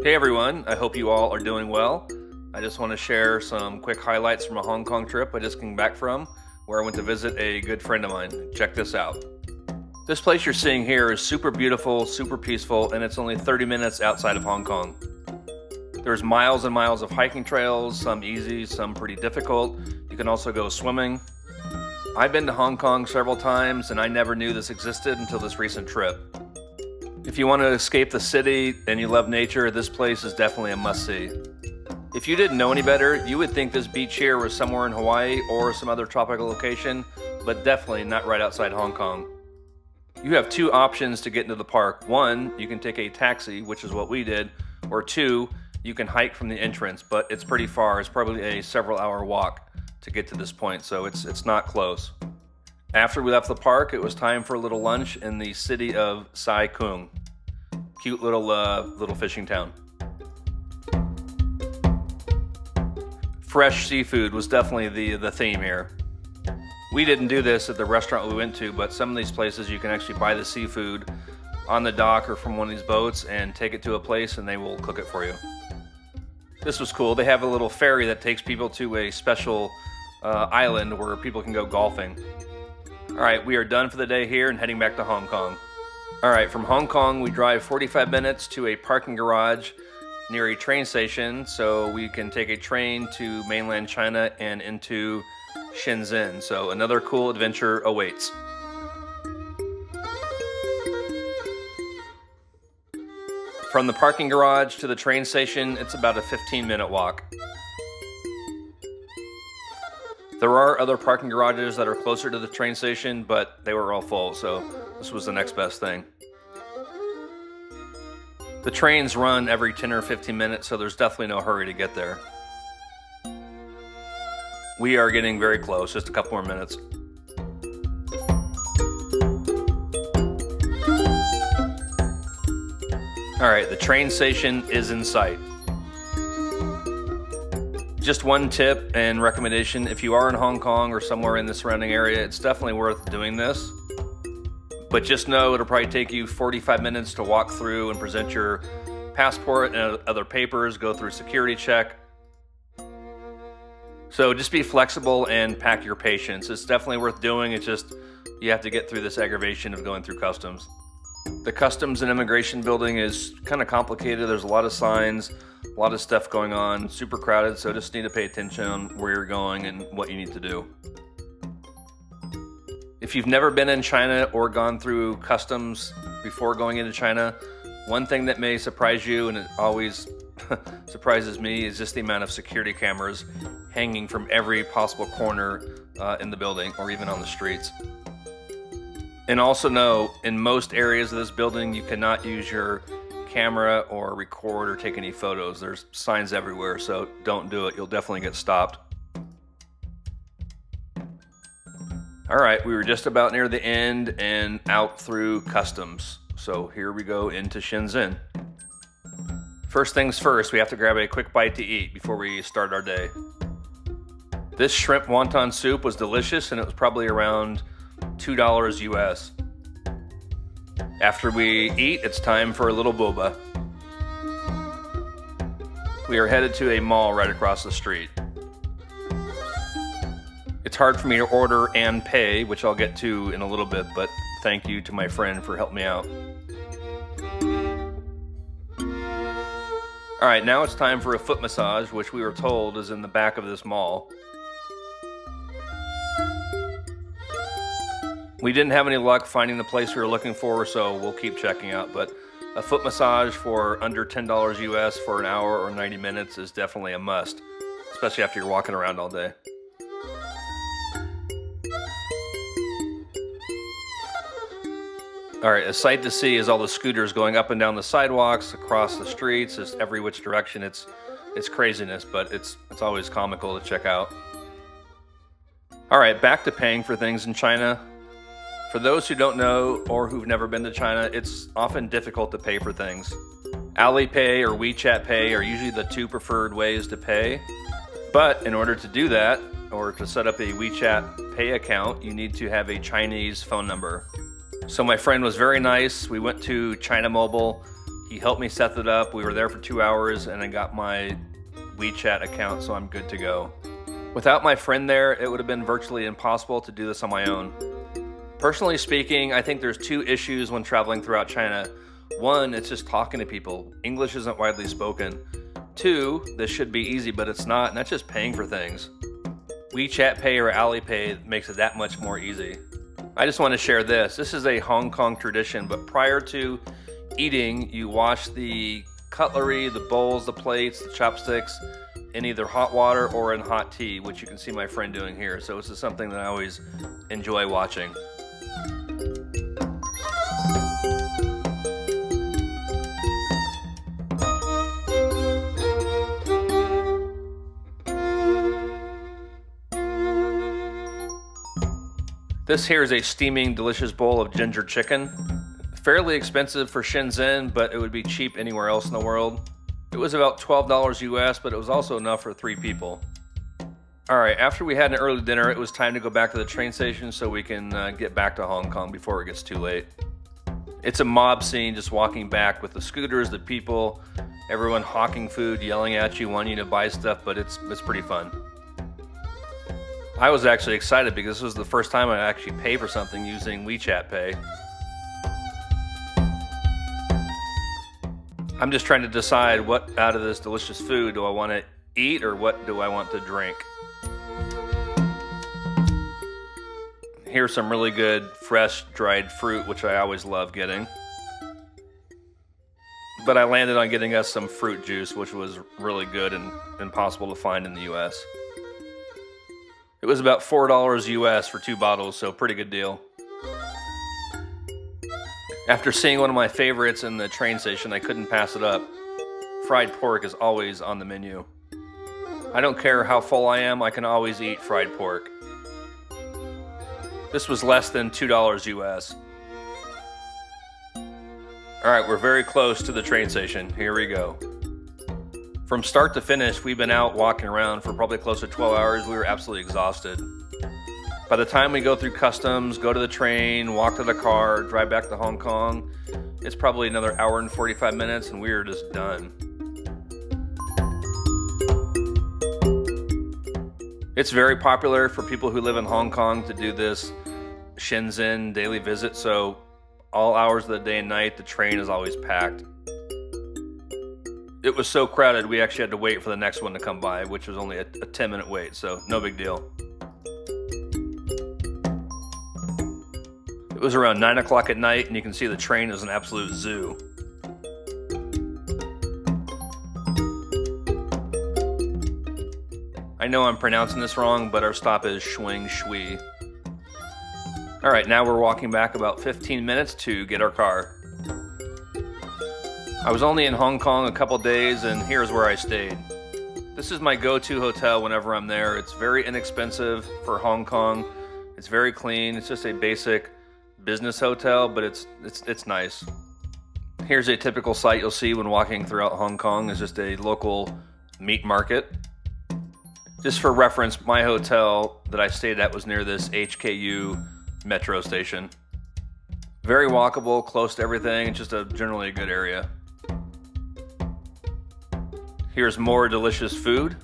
Hey everyone, I hope you all are doing well. I just want to share some quick highlights from a Hong Kong trip I just came back from, where I went to visit a good friend of mine. Check this out. This place you're seeing here is super beautiful, super peaceful, and it's only 30 minutes outside of Hong Kong. There's miles and miles of hiking trails, some easy, some pretty difficult. You can also go swimming. I've been to Hong Kong several times, and I never knew this existed until this recent trip. If you want to escape the city and you love nature, this place is definitely a must-see. If you didn't know any better, you would think this beach here was somewhere in Hawaii or some other tropical location, but definitely not right outside Hong Kong. You have two options to get into the park. One, you can take a taxi, which is what we did, or two, you can hike from the entrance, but it's pretty far. It's probably a several-hour walk to get to this point, so it's not close. After we left the park, it was time for a little lunch in the city of Sai Kung. Cute little fishing town. Fresh seafood was definitely the theme here. We didn't do this at the restaurant we went to, but some of these places you can actually buy the seafood on the dock or from one of these boats and take it to a place and they will cook it for you. This was cool. They have a little ferry that takes people to a special island where people can go golfing. All right, we are done for the day here and heading back to Hong Kong. All right, from Hong Kong, we drive 45 minutes to a parking garage near a train station so we can take a train to Mainland China and into Shenzhen. So another cool adventure awaits. From the parking garage to the train station, it's about a 15-minute walk. There are other parking garages that are closer to the train station, but they were all full, so this was the next best thing. The trains run every 10 or 15 minutes, so there's definitely no hurry to get there. We are getting very close, just a couple more minutes. All right, the train station is in sight. Just one tip and recommendation, if you are in Hong Kong or somewhere in the surrounding area, it's definitely worth doing this. But just know it'll probably take you 45 minutes to walk through and present your passport and other papers, go through security check. So just be flexible and pack your patience. It's definitely worth doing. It's just you have to get through this aggravation of going through customs. The customs and immigration building is kind of complicated. There's a lot of signs, a lot of stuff going on, super crowded, so just need to pay attention on where you're going and what you need to do. If you've never been in China or gone through customs before going into China, one thing that may surprise you, and it always surprises me, is just the amount of security cameras hanging from every possible corner in the building or even on the streets. And also know, in most areas of this building, you cannot use your camera or record or take any photos. There's signs everywhere, so don't do it. You'll definitely get stopped. All right, we were just about near the end and out through customs. So here we go into Shenzhen. First things first, we have to grab a quick bite to eat before we start our day. This shrimp wonton soup was delicious, and it was probably around $2 US. After we eat, it's time for a little boba. We are headed to a mall right across the street. It's hard for me to order and pay, which I'll get to in a little bit, but thank you to my friend for helping me out. All right, now it's time for a foot massage, which we were told is in the back of this mall. We didn't have any luck finding the place we were looking for, so we'll keep checking out. But a foot massage for under $10 US for an hour or 90 minutes is definitely a must, especially after you're walking around all day. All right, a sight to see is all the scooters going up and down the sidewalks, across the streets, just every which direction. It's craziness, but it's always comical to check out. All right, back to paying for things in China. For those who don't know or who've never been to China, it's often difficult to pay for things. Alipay or WeChat Pay are usually the two preferred ways to pay. But in order to do that, or to set up a WeChat Pay account, you need to have a Chinese phone number. So my friend was very nice. We went to China Mobile. He He helped me set it up. We were there for 2 hours and I got my WeChat account, so I'm good to go. Without my friend there, it would have been virtually impossible to do this on my own. Personally speaking, I think there's 2 issues when traveling throughout China. 1, it's just talking to people. English isn't widely spoken. 2, this should be easy, but it's not, and that's just paying for things. WeChat Pay or Alipay makes it that much more easy. I just want to share this. This is a Hong Kong tradition, but prior to eating, you wash the cutlery, the bowls, the plates, the chopsticks in either hot water or in hot tea, which you can see my friend doing here. So this is something that I always enjoy watching. This here is a steaming, delicious bowl of ginger chicken. Fairly expensive for Shenzhen, but it would be cheap anywhere else in the world. It was about $12 US, but it was also enough for 3 people. Alright, after we had an early dinner, it was time to go back to the train station so we can get back to Hong Kong before it gets too late. It's a mob scene just walking back with the scooters, the people, everyone hawking food, yelling at you, wanting you to buy stuff, but it's pretty fun. I was actually excited because this was the first time I actually pay for something using WeChat Pay. I'm just trying to decide what out of this delicious food do I want to eat or what do I want to drink. Here's some really good fresh dried fruit, which I always love getting. But I landed on getting us some fruit juice, which was really good and impossible to find in the US. It was about $4 US for 2 bottles, so pretty good deal. After seeing one of my favorites in the train station, I couldn't pass it up. Fried pork is always on the menu. I don't care how full I am, I can always eat fried pork. This was less than $2 US. Alright, we're very close to the train station. Here we go. From start to finish, we've been out walking around for probably close to 12 hours. We were absolutely exhausted. By the time we go through customs, go to the train, walk to the car, drive back to Hong Kong, it's probably another hour and 45 minutes and we are just done. It's very popular for people who live in Hong Kong to do this Shenzhen daily visit, so all hours of the day and night, the train is always packed. It was so crowded, we actually had to wait for the next one to come by, which was only a 10-minute wait, so no big deal. It was around 9 o'clock at night, and you can see the train is an absolute zoo. I know I'm pronouncing this wrong, but our stop is Shuang Shui. Alright, now we're walking back about 15 minutes to get our car. I was only in Hong Kong a couple days, and here's where I stayed. This is my go-to hotel whenever I'm there. It's very inexpensive for Hong Kong. It's very clean. It's just a basic business hotel, but it's nice. Here's a typical sight you'll see when walking throughout Hong Kong. Is just a local meat market. Just for reference, my hotel that I stayed at was near this HKU metro station. Very walkable, close to everything. It's just generally a good area. Here's more delicious food.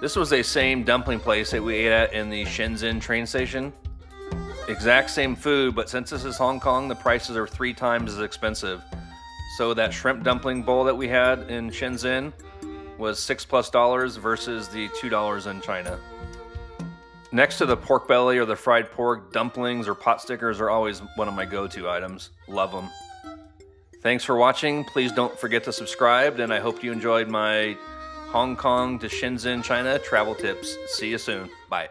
This was a same dumpling place that we ate at in the Shenzhen train station. Exact same food, but since this is Hong Kong, the prices are 3 times as expensive. So that shrimp dumpling bowl that we had in Shenzhen was $6+ versus the $2 in China. Next to the pork belly or the fried pork, dumplings or pot stickers are always one of my go-to items. Love them. Thanks for watching. Please don't forget to subscribe, and I hope you enjoyed my Hong Kong to Shenzhen, China travel tips. See you soon. Bye.